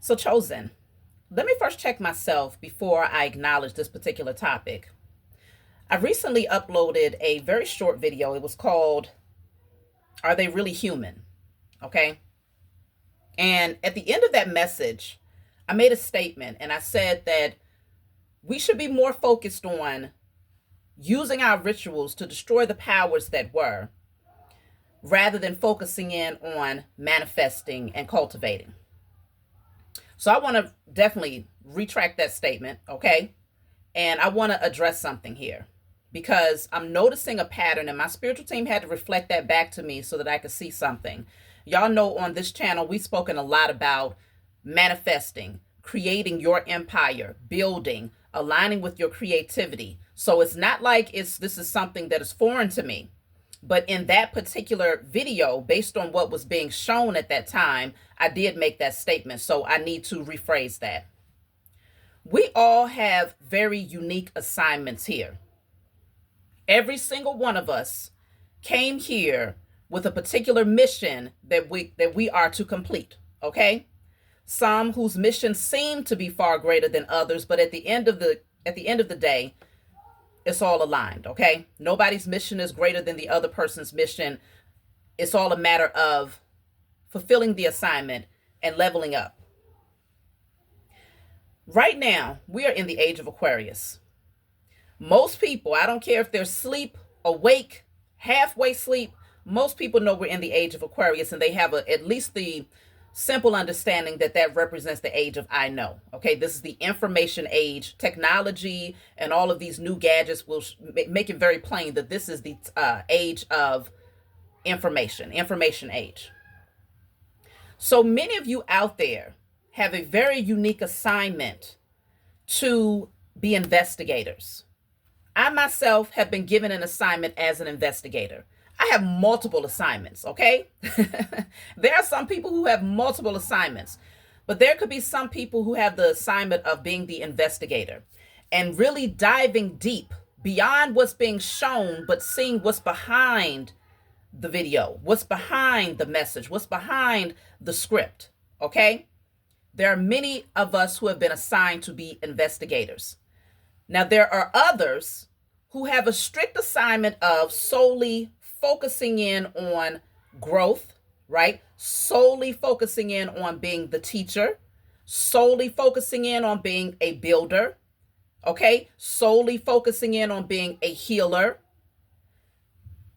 So, Chosen, let me first check myself before I acknowledge this particular topic. I recently uploaded a very short video. It was called, Are They Really Human? Okay. And at the end of that message, I made a statement and I said that we should be more focused on using our rituals to destroy the powers that were rather than focusing in on manifesting and cultivating. So I want to definitely retract that statement, okay? And I want to address something here because I'm noticing a pattern, and my spiritual team had to reflect that back to me so that I could see something. Y'all know on this channel, we've spoken a lot about manifesting, creating your empire, building, aligning with your creativity. So it's not like this is something that is foreign to me. But in that particular video, based on what was being shown at that time, I did make that statement. So I need to rephrase that. We all have very unique assignments here. Every single one of us came here with a particular mission that we are to complete, okay? Some whose missions seem to be far greater than others, but at the end of the day, it's all aligned, okay? Nobody's mission is greater than the other person's mission. It's all a matter of fulfilling the assignment and leveling up. Right now, we are in the age of Aquarius. Most people, I don't care if they're asleep, awake, halfway sleep, most people know we're in the age of Aquarius, and they have at least the simple understanding that represents the age of I know. Okay, this is the information age. Technology and all of these new gadgets will make it very plain that this is the age of information age. So many of you out there have a very unique assignment to be investigators. I myself have been given an assignment as an investigator. I have multiple assignments, okay? There are some people who have multiple assignments, but there could be some people who have the assignment of being the investigator and really diving deep beyond what's being shown, but seeing what's behind the video, what's behind the message, what's behind the script, okay? There are many of us who have been assigned to be investigators. Now, there are others who have a strict assignment of solely focusing in on growth, right? Solely focusing in on being the teacher, solely focusing in on being a builder, okay? Solely focusing in on being a healer.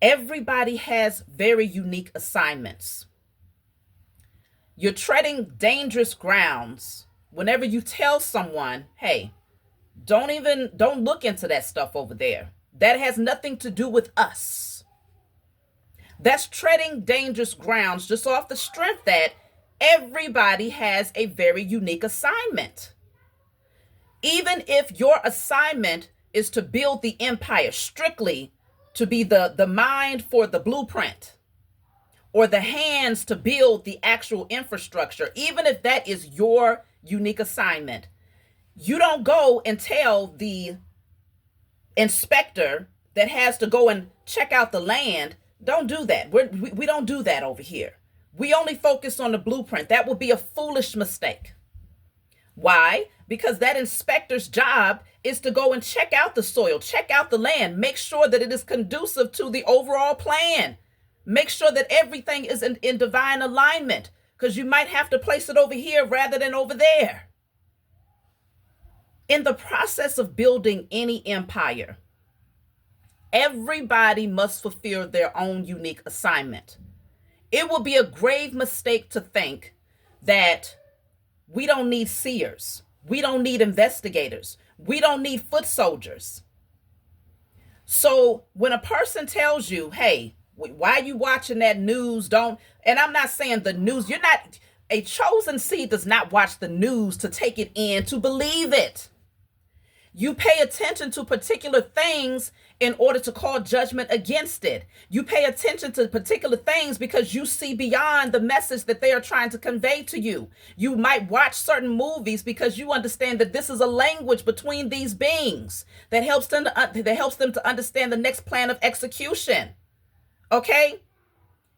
Everybody has very unique assignments. You're treading dangerous grounds whenever you tell someone, hey, don't look into that stuff over there. That has nothing to do with us. That's treading dangerous grounds just off the strength that everybody has a very unique assignment. Even if your assignment is to build the empire, strictly to be the mind for the blueprint or the hands to build the actual infrastructure, even if that is your unique assignment, you don't go and tell the inspector that has to go and check out the land, don't do that. We don't do that over here. We only focus on the blueprint. That would be a foolish mistake. Why? Because that inspector's job is to go and check out the soil, check out the land, make sure that it is conducive to the overall plan. Make sure that everything is in divine alignment, because you might have to place it over here rather than over there. In the process of building any empire, everybody must fulfill their own unique assignment. It will be a grave mistake to think that we don't need seers. We don't need investigators. We don't need foot soldiers. So when a person tells you, hey, why are you watching that news? And I'm not saying the news, a chosen seed does not watch the news to take it in, to believe it. You pay attention to particular things in order to call judgment against it. You pay attention to particular things because you see beyond the message that they are trying to convey to you. You might watch certain movies because you understand that this is a language between these beings that helps them to understand the next plan of execution. Okay?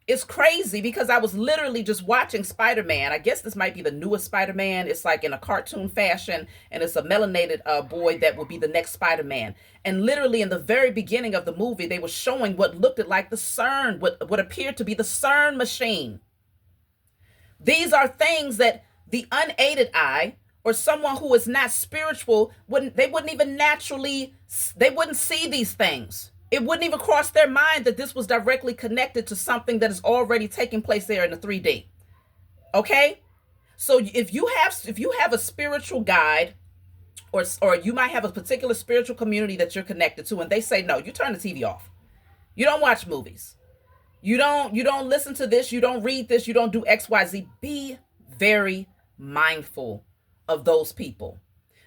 It's crazy because I was literally just watching Spider-Man. I guess this might be the newest Spider-Man. It's like in a cartoon fashion, and it's a melanated boy that will be the next Spider-Man. And literally in the very beginning of the movie, they were showing what looked like the CERN, what appeared to be the CERN machine. These are things that the unaided eye or someone who is not spiritual wouldn't even naturally, they wouldn't see these things. It wouldn't even cross their mind that this was directly connected to something that is already taking place there in the 3D. Okay? So if you have a spiritual guide, or you might have a particular spiritual community that you're connected to, and they say, no, you turn the TV off. You don't watch movies. You don't listen to this, you don't read this, you don't do XYZ. Be very mindful of those people.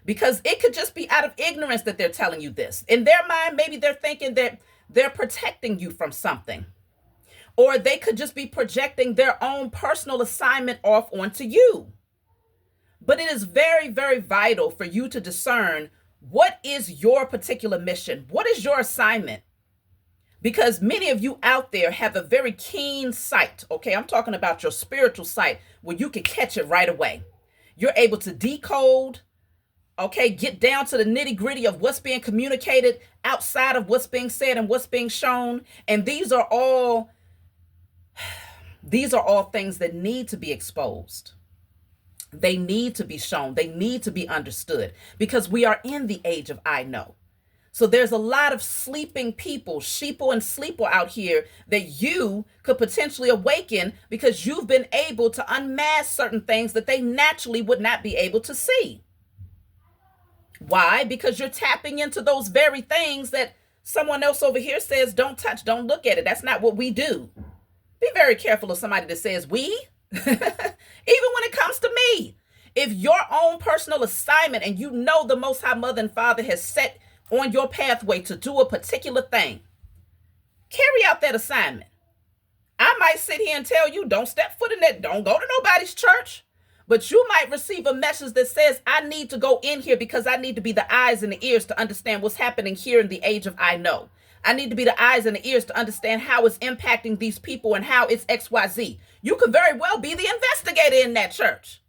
Because it could just be out of ignorance that they're telling you this. In their mind, maybe they're thinking that they're protecting you from something. Or they could just be projecting their own personal assignment off onto you. But it is very, very vital for you to discern what is your particular mission? What is your assignment? Because many of you out there have a very keen sight. Okay, I'm talking about your spiritual sight where you can catch it right away. You're able to decode, okay, get down to the nitty gritty of what's being communicated outside of what's being said and what's being shown. And these are all things that need to be exposed. They need to be shown. They need to be understood because we are in the age of I know. So there's a lot of sleeping people, sheeple and sleeple out here that you could potentially awaken because you've been able to unmask certain things that they naturally would not be able to see. Why? Because you're tapping into those very things that someone else over here says, don't touch, don't look at it. That's not what we do. Be very careful of somebody that says we, even when it comes to me. If your own personal assignment and you know the Most High Mother and Father has set on your pathway to do a particular thing, carry out that assignment. I might sit here and tell you, don't step foot in that, don't go to nobody's church. But you might receive a message that says, I need to go in here because I need to be the eyes and the ears to understand what's happening here in the age of I know. I need to be the eyes and the ears to understand how it's impacting these people and how it's XYZ. You could very well be the investigator in that church.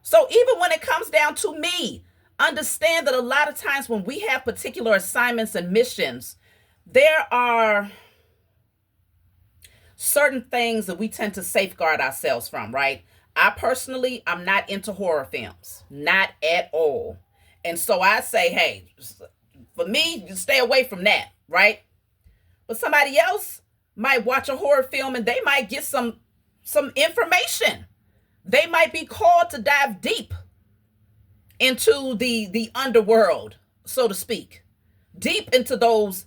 So even when it comes down to me, understand that a lot of times when we have particular assignments and missions, there are certain things that we tend to safeguard ourselves from, right? I'm not into horror films, not at all. And so I say, hey, for me, you stay away from that, right? But somebody else might watch a horror film and they might get some information. They might be called to dive deep into the underworld, so to speak, deep into those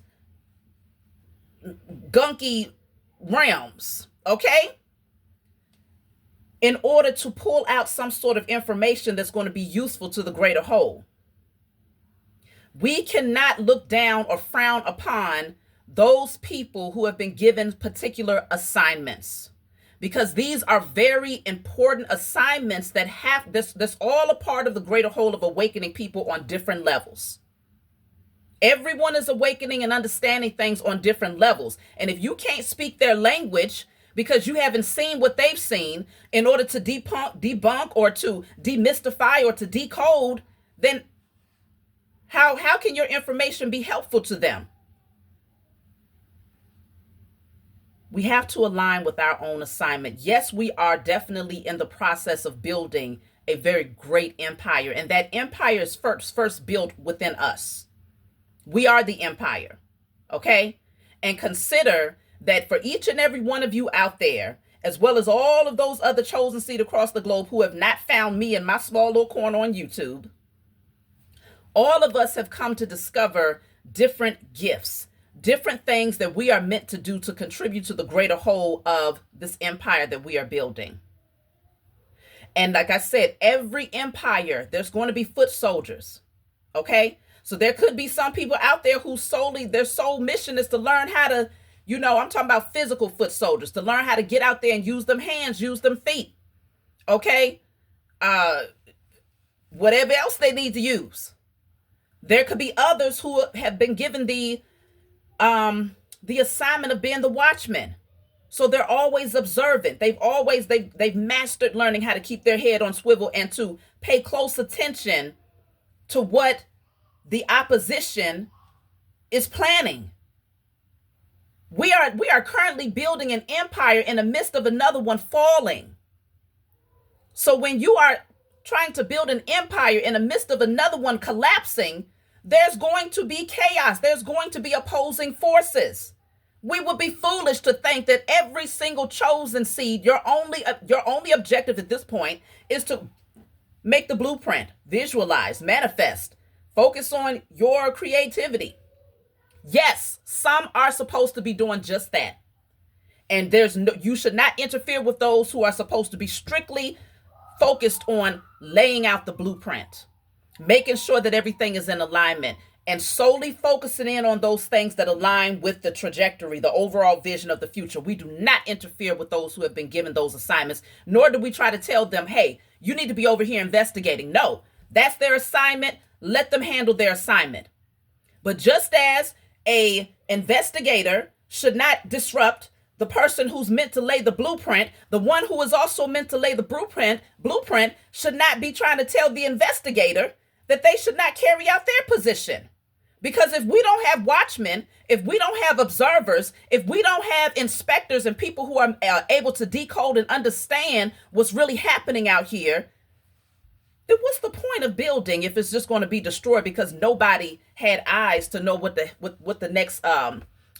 gunky realms, okay? In order to pull out some sort of information that's going to be useful to the greater whole. We cannot look down or frown upon those people who have been given particular assignments, because these are very important assignments that have this all a part of the greater whole of awakening people on different levels. Everyone is awakening and understanding things on different levels. And if you can't speak their language because you haven't seen what they've seen in order to debunk or to demystify or to decode, then how can your information be helpful to them? We have to align with our own assignment. Yes, we are definitely in the process of building a very great empire, and that empire is first built within us. We are the empire, okay? And consider that for each and every one of you out there, as well as all of those other chosen seed across the globe who have not found me in my small little corner on YouTube, all of us have come to discover different gifts, different things that we are meant to do to contribute to the greater whole of this empire that we are building. And like I said, every empire, there's going to be foot soldiers, okay? So there could be some people out there who their sole mission is to learn how to, I'm talking about physical foot soldiers, to learn how to get out there and use them hands, use them feet, okay? Whatever else they need to use. There could be others who have been given the assignment of being the watchman. So they're always observant. They've mastered learning how to keep their head on swivel and to pay close attention to what the opposition is planning. We are currently building an empire in the midst of another one falling. So when you are trying to build an empire in the midst of another one collapsing, there's going to be chaos. There's going to be opposing forces. We would be foolish to think that every single chosen seed, your only objective at this point is to make the blueprint, visualize, manifest, focus on your creativity. Yes, some are supposed to be doing just that. And you should not interfere with those who are supposed to be strictly focused on laying out the blueprint, making sure that everything is in alignment, and solely focusing in on those things that align with the trajectory, the overall vision of the future. We do not interfere with those who have been given those assignments, nor do we try to tell them, hey, you need to be over here investigating. No, that's their assignment. Let them handle their assignment. But just as a investigator should not disrupt the person who's meant to lay the blueprint, the one who is also meant to lay the blueprint should not be trying to tell the investigator that they should not carry out their position. Because if we don't have watchmen, if we don't have observers, if we don't have inspectors and people who are able to decode and understand what's really happening out here, then what's the point of building if it's just going to be destroyed because nobody had eyes to know what the next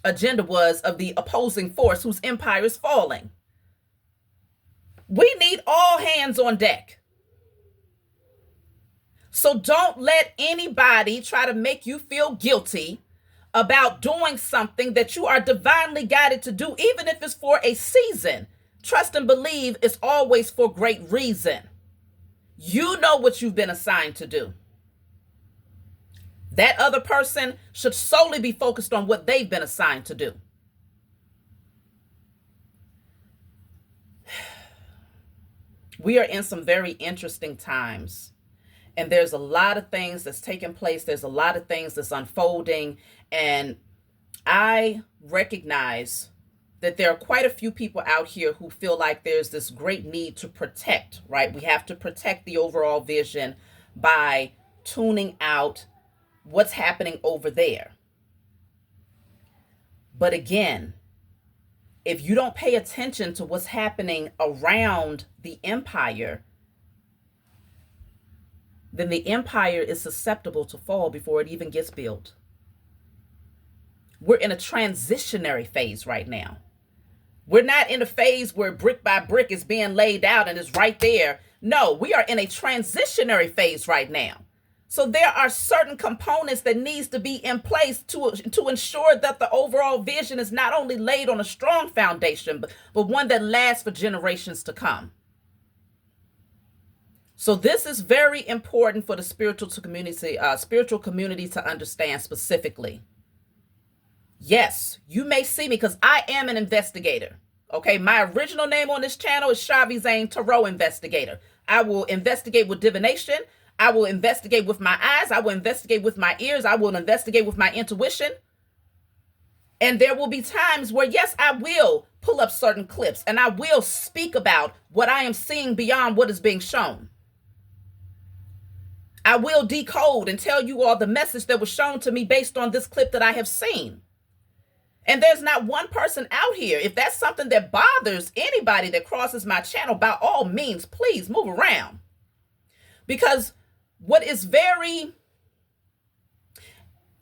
agenda was of the opposing force whose empire is falling? We need all hands on deck. So don't let anybody try to make you feel guilty about doing something that you are divinely guided to do, even if it's for a season. Trust and believe it's always for great reason. You know what you've been assigned to do. That other person should solely be focused on what they've been assigned to do. We are in some very interesting times. And there's a lot of things that's taking place. There's a lot of things that's unfolding. And I recognize that there are quite a few people out here who feel like there's this great need to protect, right? We have to protect the overall vision by tuning out what's happening over there. But again, if you don't pay attention to what's happening around the empire, then the empire is susceptible to fall before it even gets built. We're in a transitionary phase right now. We're not in a phase where brick by brick is being laid out and is right there. No, we are in a transitionary phase right now. So there are certain components that needs to be in place to ensure that the overall vision is not only laid on a strong foundation, but one that lasts for generations to come. So this is very important for the spiritual community to understand specifically. Yes, you may see me because I am an investigator. Okay, my original name on this channel is Shavi Zane Tarot Investigator. I will investigate with divination. I will investigate with my eyes. I will investigate with my ears. I will investigate with my intuition. And there will be times where, yes, I will pull up certain clips and I will speak about what I am seeing beyond what is being shown. I will decode and tell you all the message that was shown to me based on this clip that I have seen. And there's not one person out here. If that's something that bothers anybody that crosses my channel, by all means, please move around. Because what is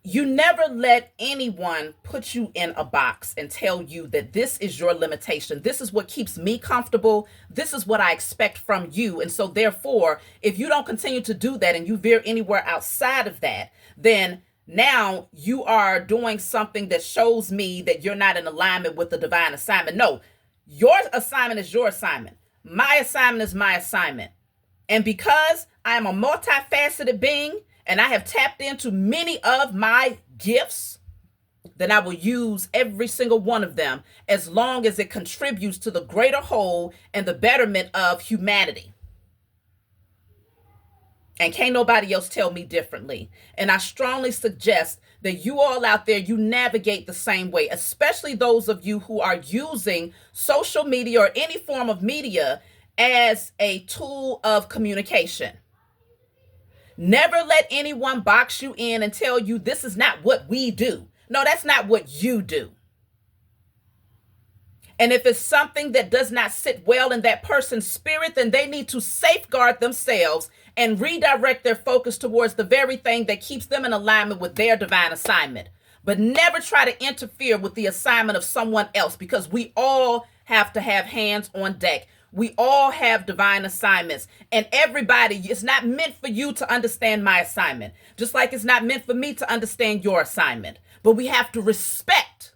you never let anyone put you in a box and tell you that this is your limitation. This is what keeps me comfortable. This is what I expect from you. And so therefore, if you don't continue to do that and you veer anywhere outside of that, then now you are doing something that shows me that you're not in alignment with the divine assignment. No, your assignment is your assignment. My assignment is my assignment. And because I am a multifaceted being and I have tapped into many of my gifts, then I will use every single one of them as long as it contributes to the greater whole and the betterment of humanity. And can't nobody else tell me differently. And I strongly suggest that you all out there, you navigate the same way, especially those of you who are using social media or any form of media as a tool of communication. Never let anyone box you in and tell you this is not what we do. No, that's not what you do. And if it's something that does not sit well in that person's spirit, then they need to safeguard themselves and redirect their focus towards the very thing that keeps them in alignment with their divine assignment. But never try to interfere with the assignment of someone else, because we all have to have hands on deck. We all have divine assignments, and everybody, it's not meant for you to understand my assignment, just like it's not meant for me to understand your assignment. But we have to respect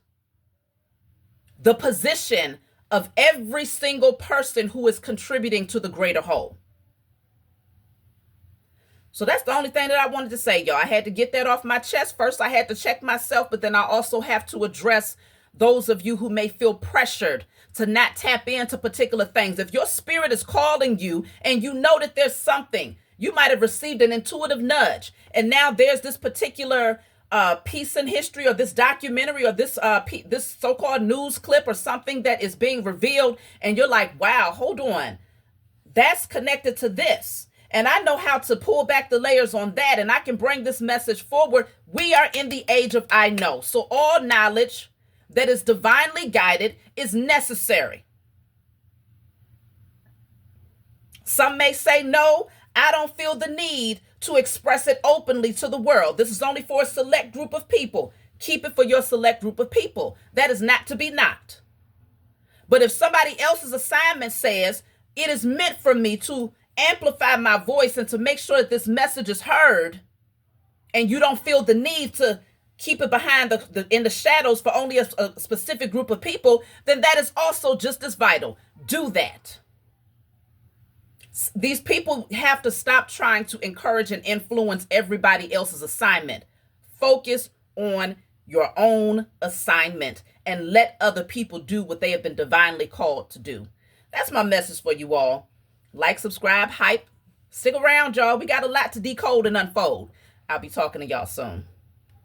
the position of every single person who is contributing to the greater whole. So that's the only thing that I wanted to say, y'all. I had to get that off my chest. First, I had to check myself, but then I also have to address those of you who may feel pressured to not tap into particular things. If your spirit is calling you and you know that there's something, you might have received an intuitive nudge, and now there's this particular piece in history, or this documentary, or this so-called news clip or something that is being revealed, and you're like, wow, hold on, that's connected to this, and I know how to pull back the layers on that, and I can bring this message forward. We are in the age of I know, so all knowledge that is divinely guided is necessary. Some may say, no, I don't feel the need to express it openly to the world. This is only for a select group of people. Keep it for your select group of people. That is not to be knocked. But if somebody else's assignment says it is meant for me to amplify my voice and to make sure that this message is heard, and you don't feel the need to keep it behind in the shadows for only a specific group of people, then that is also just as vital. Do that. These people have to stop trying to encourage and influence everybody else's assignment. Focus on your own assignment and let other people do what they have been divinely called to do. That's my message for you all. Like, subscribe, hype. Stick around, y'all. We got a lot to decode and unfold. I'll be talking to y'all soon.